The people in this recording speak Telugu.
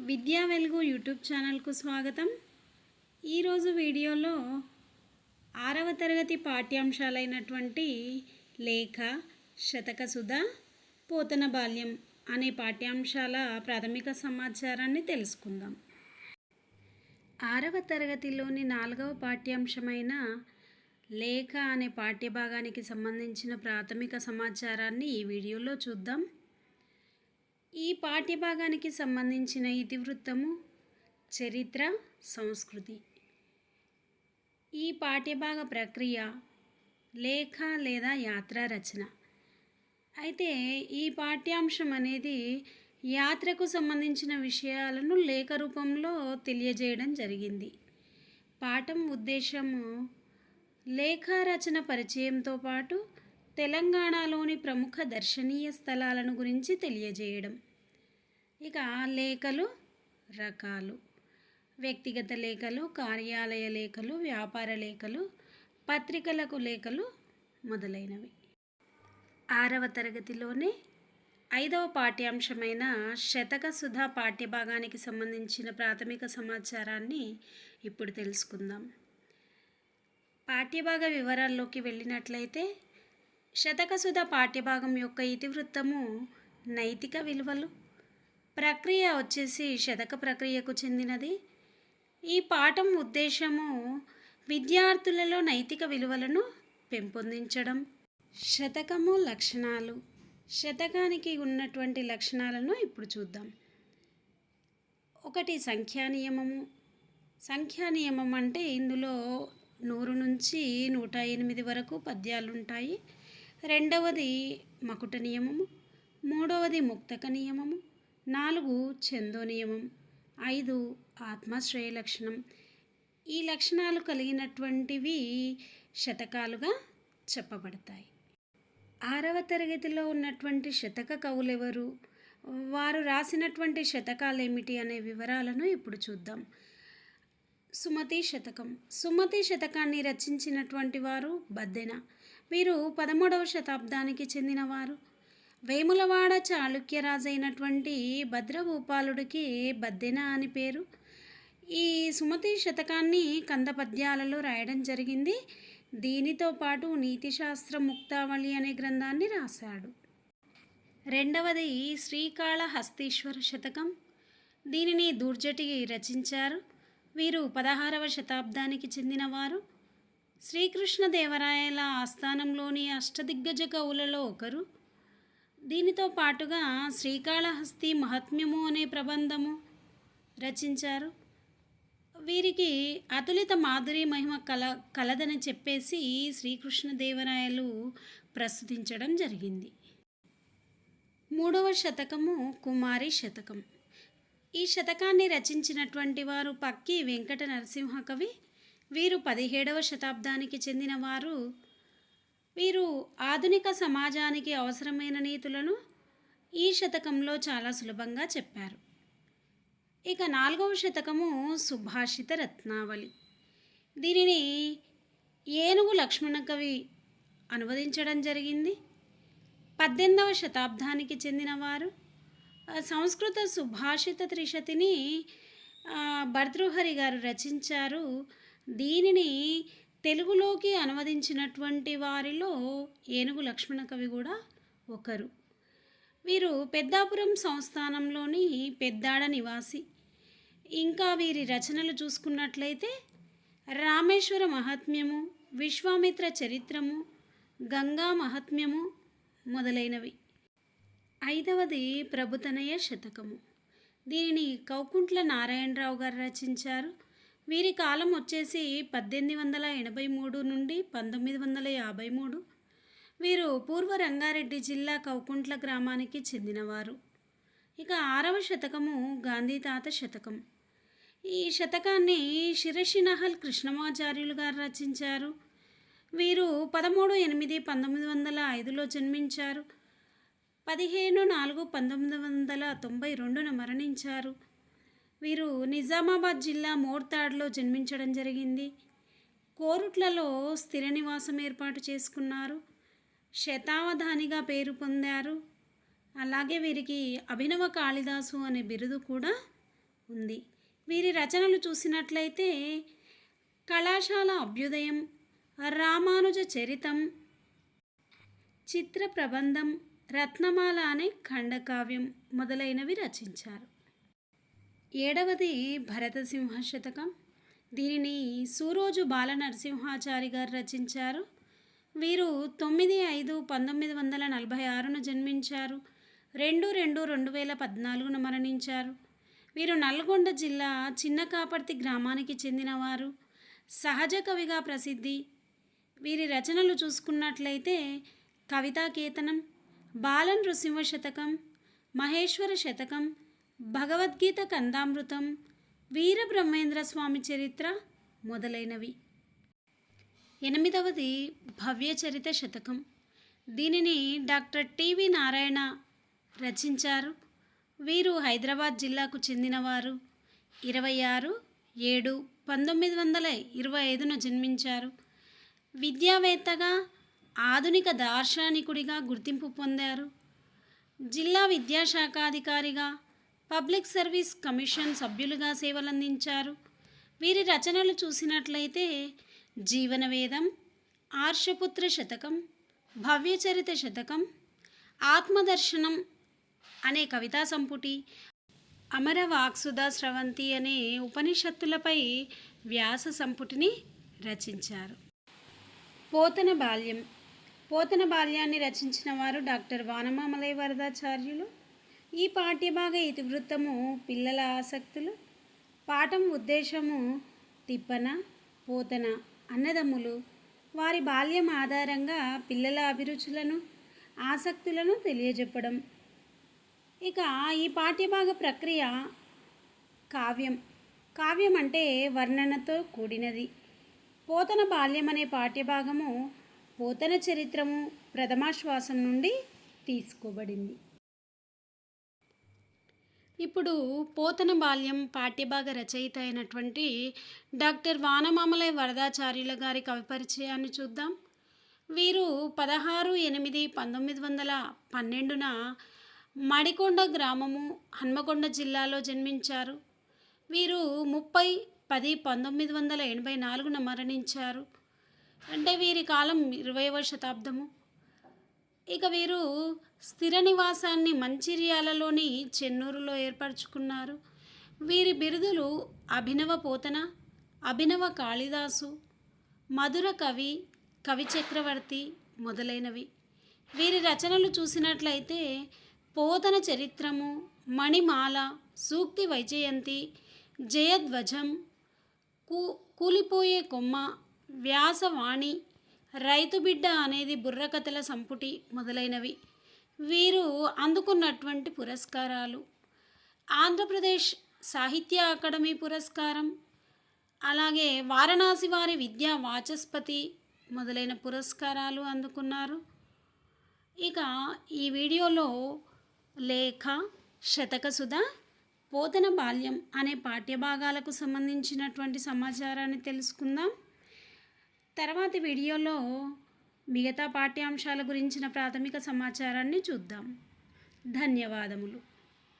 విద్యా వెలుగు యూట్యూబ్ ఛానల్కు స్వాగతం. ఈరోజు వీడియోలో 6వ తరగతి పాఠ్యాంశాలైనటువంటి లేఖ, శతకసుధ, పోతన బాల్యం అనే పాఠ్యాంశాల ప్రాథమిక సమాచారాన్ని తెలుసుకుందాం. 6వ తరగతిలోని 4వ పాఠ్యాంశమైన లేఖ అనే పాఠ్యభాగానికి సంబంధించిన ప్రాథమిక సమాచారాన్ని ఈ వీడియోలో చూద్దాం. ఈ పాఠ్యభాగానికి సంబంధించిన ఇతివృత్తము, చరిత్ర, సంస్కృతి. ఈ పాఠ్యభాగ ప్రక్రియ లేఖ లేదా యాత్రా రచన. అయితే ఈ పాఠ్యాంశం అనేది యాత్రకు సంబంధించిన విషయాలను లేఖ రూపంలో తెలియజేయడం జరిగింది. పాఠం ఉద్దేశము లేఖా రచన పరిచయంతో పాటు తెలంగాణలోని ప్రముఖ దర్శనీయ స్థలాలను గురించి తెలియజేయడం. ఇక లేఖలు రకాలు: వ్యక్తిగత లేఖలు, కార్యాలయ లేఖలు, వ్యాపార లేఖలు, పత్రికలకు లేఖలు మొదలైనవి. 6వ తరగతిలోనే 5వ పాఠ్యాంశమైన శతకసుధ పాఠ్యభాగానికి సంబంధించిన ప్రాథమిక సమాచారాన్ని ఇప్పుడు తెలుసుకుందాం. పాఠ్యభాగ వివరాల్లోకి వెళ్ళినట్లయితే, శతకసుధ పాఠ్యభాగం యొక్క ఇతివృత్తము నైతిక విలువలు. ప్రక్రియ వచ్చేసి శతక ప్రక్రియకు చెందినది. ఈ పాఠం ఉద్దేశము విద్యార్థులలో నైతిక విలువలను పెంపొందించడం. శతకము లక్షణాలు. శతకానికి ఉన్నటువంటి లక్షణాలను ఇప్పుడు చూద్దాం. 1. సంఖ్యానియమము. సంఖ్యానియమం అంటే ఇందులో 100 నుంచి 108 వరకు పద్యాలు ఉంటాయి. 2వది మకుట నియమము. 3వది ముక్తక నియమము. 4 ఛందో నియమం. 5 ఆత్మాశ్రయ లక్షణం. ఈ లక్షణాలు కలిగినటువంటివి శతకాలుగా చెప్పబడతాయి. 6వ తరగతిలో ఉన్నటువంటి శతక కవులెవరు, వారు రాసినటువంటి శతకాలు ఏమిటి అనే వివరాలను ఇప్పుడు చూద్దాం. సుమతి శతకం. సుమతి శతకాన్ని రచించినటువంటి వారు బద్దెన. వీరు 13వ శతాబ్దానికి చెందినవారు. వేములవాడ చాళుక్యరాజైనటువంటి భద్రభూపాలుడికి బద్దెన అని పేరు. ఈ సుమతి శతకాన్ని కంద పద్యాలలో రాయడం జరిగింది. దీనితో పాటు నీతిశాస్త్ర ముక్తావళి అనే గ్రంథాన్ని రాశాడు. 2వది శ్రీకాళహస్తీశ్వర శతకం. దీనిని దూర్జటి రచించారు. వీరు 16వ శతాబ్దానికి చెందినవారు. శ్రీకృష్ణదేవరాయల ఆస్థానంలోని అష్టదిగ్గజ కవులలో ఒకరు. దీనితో పాటుగా శ్రీకాళహస్తి మహాత్మ్యము అనే ప్రబంధము రచించారు. వీరికి అతులిత మాధురి మహిమ కలదని చెప్పేసి శ్రీకృష్ణదేవరాయలు ప్రస్తుతించడం జరిగింది. 3వ శతకము కుమారి శతకం. ఈ శతకాన్ని రచించినటువంటి వారు పక్కి వెంకట నరసింహ కవి. వీరు 17వ శతాబ్దానికి చెందినవారు. వీరు ఆధునిక సమాజానికి అవసరమైన నీతులను ఈ శతకంలో చాలా సులభంగా చెప్పారు. ఇక 4వ శతకము సుభాషిత రత్నావళి. దీనిని ఏనుగు లక్ష్మణ కవి అనువదించడం జరిగింది. 18వ శతాబ్దానికి చెందినవారు. సంస్కృత సుభాషిత త్రిశతిని భర్తృహరి గారు రచించారు. దీనిని తెలుగులోకి అనువదించినటువంటి వారిలో ఏనుగు లక్ష్మణ కవి కూడా ఒకరు. వీరు పెద్దాపురం సంస్థానంలోని పెద్దాడ నివాసి. ఇంకా వీరి రచనలు చూసుకున్నట్లయితే రామేశ్వర మహాత్మ్యము, విశ్వామిత్ర చరిత్రము, గంగా మహాత్మ్యము మొదలైనవి. 5వది ప్రభుతనయ శతకము. దీనిని కౌకుంట్ల నారాయణరావు గారు రచించారు. వీరి కాలం వచ్చేసి 1883 నుండి 1953. వీరు పూర్వ రంగారెడ్డి జిల్లా కౌకుంట్ల గ్రామానికి చెందినవారు. ఇక 6వ శతకము గాంధీ తాత శతకం. ఈ శతకాన్ని శిరశినహల్ కృష్ణమాచార్యులు గారు రచించారు. వీరు 13/8/1905లో జన్మించారు. 15/4/1992 మరణించారు. వీరు నిజామాబాద్ జిల్లా మోర్తాడ్లో జన్మించడం జరిగింది. కోరుట్లలో స్థిర నివాసం ఏర్పాటు చేసుకున్నారు. శతావధానిగా పేరు పొందారు. అలాగే వీరికి అభినవ కాళిదాసు అనే బిరుదు కూడా ఉంది. వీరి రచనలు చూసినట్లయితే కళాశాల అభ్యుదయం, రామానుజ చరితం, చిత్ర ప్రబంధం, రత్నమాల అనే ఖండకావ్యం మొదలైనవి రచించారు. 7వది భరతసింహ శతకం. దీనిని సూరోజు బాలనరసింహాచారి గారు రచించారు. వీరు 9/5/1946 జన్మించారు. 2/2/2014 మరణించారు. వీరు నల్గొండ జిల్లా చిన్నకాపర్తి గ్రామానికి చెందినవారు. సహజ కవిగా ప్రసిద్ధి. వీరి రచనలు చూసుకున్నట్లయితే కవితాకేతనం, బాల నృసింహ శతకం, మహేశ్వర శతకం, భగవద్గీత కందామృతం, వీరబ్రహ్మేంద్ర స్వామి చరిత్ర మొదలైనవి. 8వది భవ్యచరిత శతకం. దీనిని డాక్టర్ టివి నారాయణ రచించారు. వీరు హైదరాబాద్ జిల్లాకు చెందినవారు. 26/7/1925 జన్మించారు. విద్యావేత్తగా, ఆధునిక దార్శనికుడిగా గుర్తింపు పొందారు. జిల్లా విద్యాశాఖాధికారిగా, పబ్లిక్ సర్వీస్ కమిషన్ సభ్యులుగా సేవలందించారు. వీరి రచనలు చూసినట్లయితే జీవనవేదం, ఆర్షపుత్ర శతకం, భవ్యచరిత శతకం, ఆత్మదర్శనం అనే కవితా సంపుటి, అమర వాక్సుధా స్రవంతి అనే ఉపనిషత్తులపై వ్యాస సంపుటిని రచించారు. పోతన బాల్యం. పోతన బాల్యాన్ని రచించిన వారు డాక్టర్ వానమామలై వరదాచార్యులు. ఈ పాఠ్యభాగ ఇతివృత్తము పిల్లల ఆసక్తులు. పాఠం ఉద్దేశము తిప్పన, పోతన అన్నదమ్ములు వారి బాల్యం ఆధారంగా పిల్లల అభిరుచులను, ఆసక్తులను తెలియజెప్పడం. ఇక ఈ పాఠ్యభాగ ప్రక్రియ కావ్యం. కావ్యం అంటే వర్ణనతో కూడినది. పోతన బాల్యం అనే పాఠ్యభాగము పోతన చరిత్రము ప్రథమాశ్వాసం నుండి తీసుకోబడింది. ఇప్పుడు పోతన బాల్యం పాఠ్యభాగ రచయిత అయినటువంటి డాక్టర్ వానమామలై వరదాచార్యుల గారి కవి పరిచయాన్ని చూద్దాం. వీరు 16/8/1912 మడికొండ గ్రామము, హన్మకొండ జిల్లాలో జన్మించారు. వీరు 30/10/1984 మరణించారు. అంటే వీరి కాలం 20వ శతాబ్దము. ఇక వీరు స్థిర నివాసాన్ని మంచిర్యాలలోని చెన్నూరులో ఏర్పరచుకున్నారు. వీరి బిరుదులు అభినవ పోతన, అభినవ కాళిదాసు, మధుర కవి, కవి చక్రవర్తి మొదలైనవి. వీరి రచనలు చూసినట్లయితే పోతన చరిత్రము, మణిమాల, సూక్తి వైజయంతి, జయధ్వజం, కూలిపోయే కొమ్మ, వ్యాసవాణి, రైతు బిడ్డ అనేది బుర్రకథల సంపుటి మొదలైనవి. వీరు అందుకున్నటువంటి పురస్కారాలు: ఆంధ్రప్రదేశ్ సాహిత్య అకాడమీ పురస్కారం, అలాగే వారణాసి వారి విద్యా వాచస్పతి మొదలైన పురస్కారాలు అందుకున్నారు. ఇక ఈ వీడియోలో లేఖ, శతకసుధ, పోతన బాల్యం అనే పాఠ్యభాగాలకు సంబంధించినటువంటి సమాచారాన్ని తెలుసుకుందాం. తర్వాతి వీడియోలో మిగతా పాఠ్యాంశాల గురించిన ప్రాథమిక సమాచారాన్ని చూద్దాం. ధన్యవాదములు.